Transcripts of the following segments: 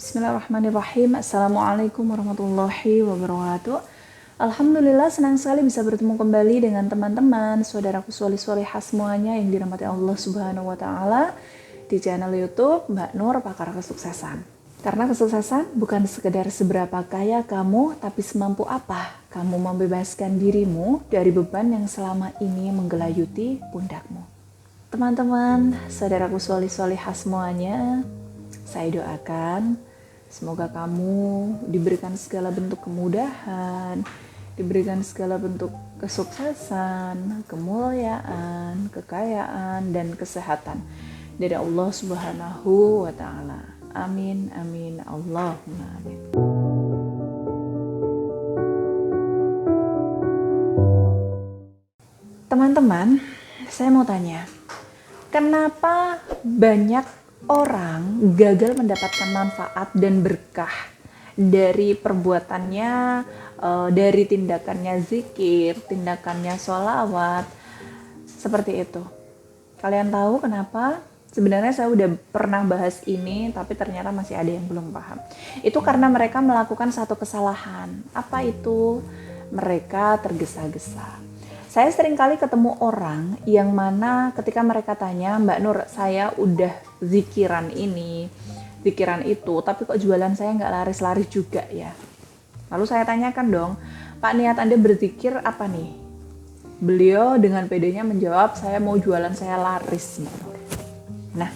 Bismillahirrahmanirrahim. Assalamualaikum warahmatullahi wabarakatuh. Alhamdulillah, senang sekali bisa bertemu kembali dengan teman-teman, saudaraku solih-solihah semuanya yang dirahmati Allah Subhanahu wa Ta'ala di channel YouTube Mbak Nur Pakar Kesuksesan. Karena kesuksesan bukan sekedar seberapa kaya kamu, tapi semampu apa kamu membebaskan dirimu dari beban yang selama ini menggelayuti pundakmu. Teman-teman, saudaraku solih-solihah semuanya, saya doakan semoga kamu diberikan segala bentuk kemudahan, diberikan segala bentuk kesuksesan, kemuliaan, kekayaan, dan kesehatan dari Allah Subhanahu wa Ta'ala. Amin, amin, Allahumma amin. Teman-teman, saya mau tanya, kenapa banyak orang gagal mendapatkan manfaat dan berkah dari perbuatannya, dari tindakannya zikir, tindakannya sholawat, seperti itu? Kalian tahu kenapa? Sebenarnya saya udah pernah bahas ini, tapi ternyata masih ada yang belum paham. Itu karena mereka melakukan satu kesalahan. Apa itu? Mereka tergesa-gesa. Saya sering kali ketemu orang yang mana ketika mereka tanya, Mbak Nur, saya udah zikiran ini, zikiran itu, tapi kok jualan saya nggak laris-laris juga ya? Lalu saya tanyakan dong, Pak, niat Anda berzikir apa nih? Beliau dengan pedenya menjawab, saya mau jualan saya laris, Mbak Nur. Nah,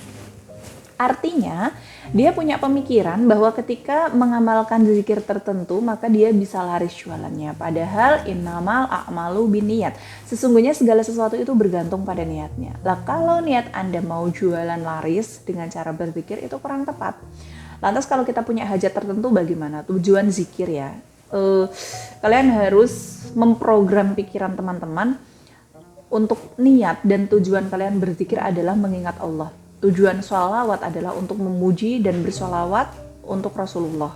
artinya dia punya pemikiran bahwa ketika mengamalkan zikir tertentu maka dia bisa laris jualannya. Padahal innamal a'malu binniyat. Sesungguhnya segala sesuatu itu bergantung pada niatnya. Lah kalau niat Anda mau jualan laris dengan cara berzikir itu kurang tepat. Lantas kalau kita punya hajat tertentu bagaimana? Tujuan zikir ya. Kalian harus memprogram pikiran teman-teman untuk niat dan tujuan kalian berzikir adalah mengingat Allah. Tujuan sholawat adalah untuk memuji dan bersolawat untuk Rasulullah.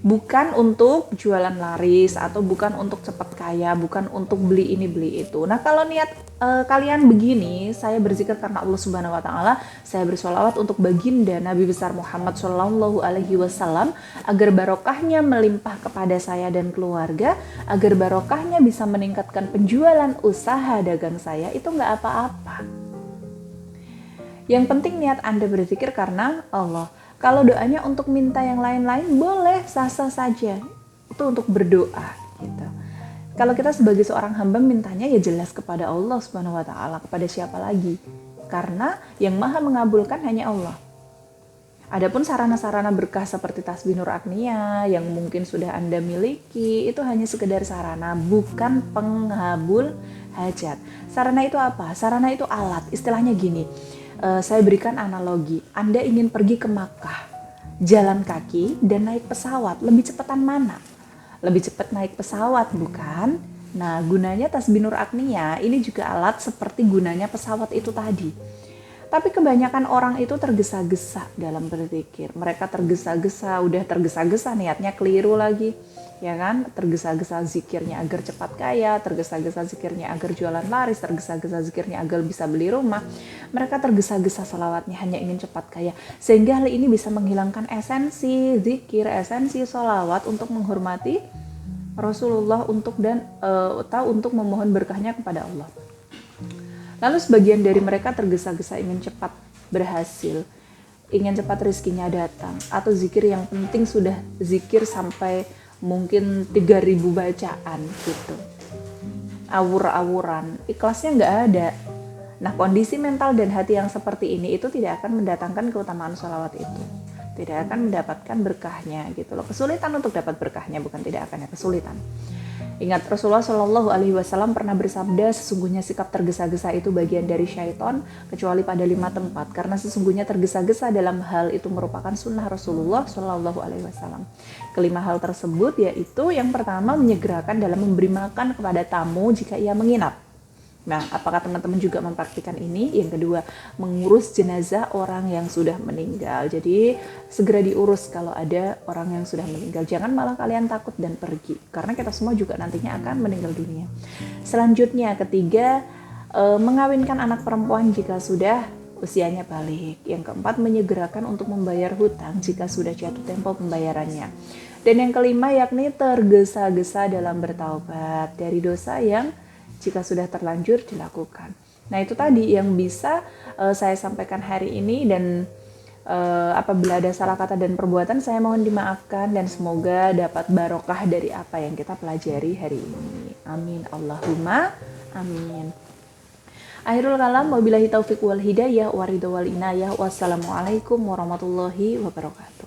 Bukan untuk jualan laris atau bukan untuk cepat kaya, bukan untuk beli ini beli itu. Nah kalau niat kalian begini, saya berzikir karena Allah Subhanahu Wa Taala, saya bersolawat untuk baginda Nabi besar Muhammad Shallallahu Alaihi Wasallam agar barokahnya melimpah kepada saya dan keluarga, agar barokahnya bisa meningkatkan penjualan usaha dagang saya, itu nggak apa-apa. Yang penting niat Anda berzikir karena Allah. Kalau doanya untuk minta yang lain-lain boleh, sah-sah saja. Itu untuk berdoa gitu. Kalau kita sebagai seorang hamba mintanya ya jelas kepada Allah Subhanahu wa Ta'ala, kepada siapa lagi? Karena yang Maha mengabulkan hanya Allah. Adapun sarana-sarana berkah seperti tasbih Nur Agnia yang mungkin sudah Anda miliki, itu hanya sekedar sarana, bukan pengabul hajat. Sarana itu apa? Sarana itu alat. Istilahnya gini. Saya berikan analogi, Anda ingin pergi ke Makkah, jalan kaki dan naik pesawat, lebih cepatan mana? Lebih cepat naik pesawat, bukan? Nah, gunanya tasbih Nur Agnia ini juga alat seperti gunanya pesawat itu tadi. Tapi kebanyakan orang itu tergesa-gesa dalam berzikir. Mereka tergesa-gesa, udah tergesa-gesa niatnya keliru lagi. Ya kan, tergesa-gesa zikirnya agar cepat kaya, tergesa-gesa zikirnya agar jualan laris, tergesa-gesa zikirnya agar bisa beli rumah. Mereka tergesa-gesa sholawatnya hanya ingin cepat kaya, sehingga hal ini bisa menghilangkan esensi zikir, esensi sholawat untuk menghormati Rasulullah untuk memohon berkahnya kepada Allah. Lalu sebagian dari mereka tergesa-gesa ingin cepat berhasil, ingin cepat rezekinya datang, atau zikir yang penting sudah zikir sampai mungkin 3.000 bacaan gitu, awur-awuran, ikhlasnya nggak ada. Nah kondisi mental dan hati yang seperti ini itu tidak akan mendatangkan keutamaan sholawat itu, tidak akan mendapatkan berkahnya gitu loh. Kesulitan untuk dapat berkahnya, bukan tidak akan, ya kesulitan. Ingat Rasulullah Shallallahu Alaihi Wasallam pernah bersabda, sesungguhnya sikap tergesa-gesa itu bagian dari syaitan, kecuali pada 5 tempat. Karena sesungguhnya tergesa-gesa dalam hal itu merupakan sunnah Rasulullah Shallallahu Alaihi Wasallam. Kelima hal tersebut yaitu yang pertama menyegerakan dalam memberi makan kepada tamu jika ia menginap. Nah, apakah teman-teman juga mempraktikkan ini? Yang kedua, mengurus jenazah orang yang sudah meninggal. Jadi, segera diurus kalau ada orang yang sudah meninggal. Jangan malah kalian takut dan pergi. Karena kita semua juga nantinya akan meninggal dunia. Selanjutnya, ketiga, mengawinkan anak perempuan jika sudah usianya balik. Yang keempat, menyegerakan untuk membayar hutang jika sudah jatuh tempo pembayarannya. Dan yang kelima, yakni tergesa-gesa dalam bertaubat dari dosa yang jika sudah terlanjur dilakukan. Nah, itu tadi yang bisa saya sampaikan hari ini, dan apabila ada salah kata dan perbuatan saya mohon dimaafkan, dan semoga dapat barokah dari apa yang kita pelajari hari ini. Amin Allahumma amin. Akhirul kalam, wabillahi taufiq wal hidayah, waridho wal inayah. Wassalamualaikum warahmatullahi wabarakatuh.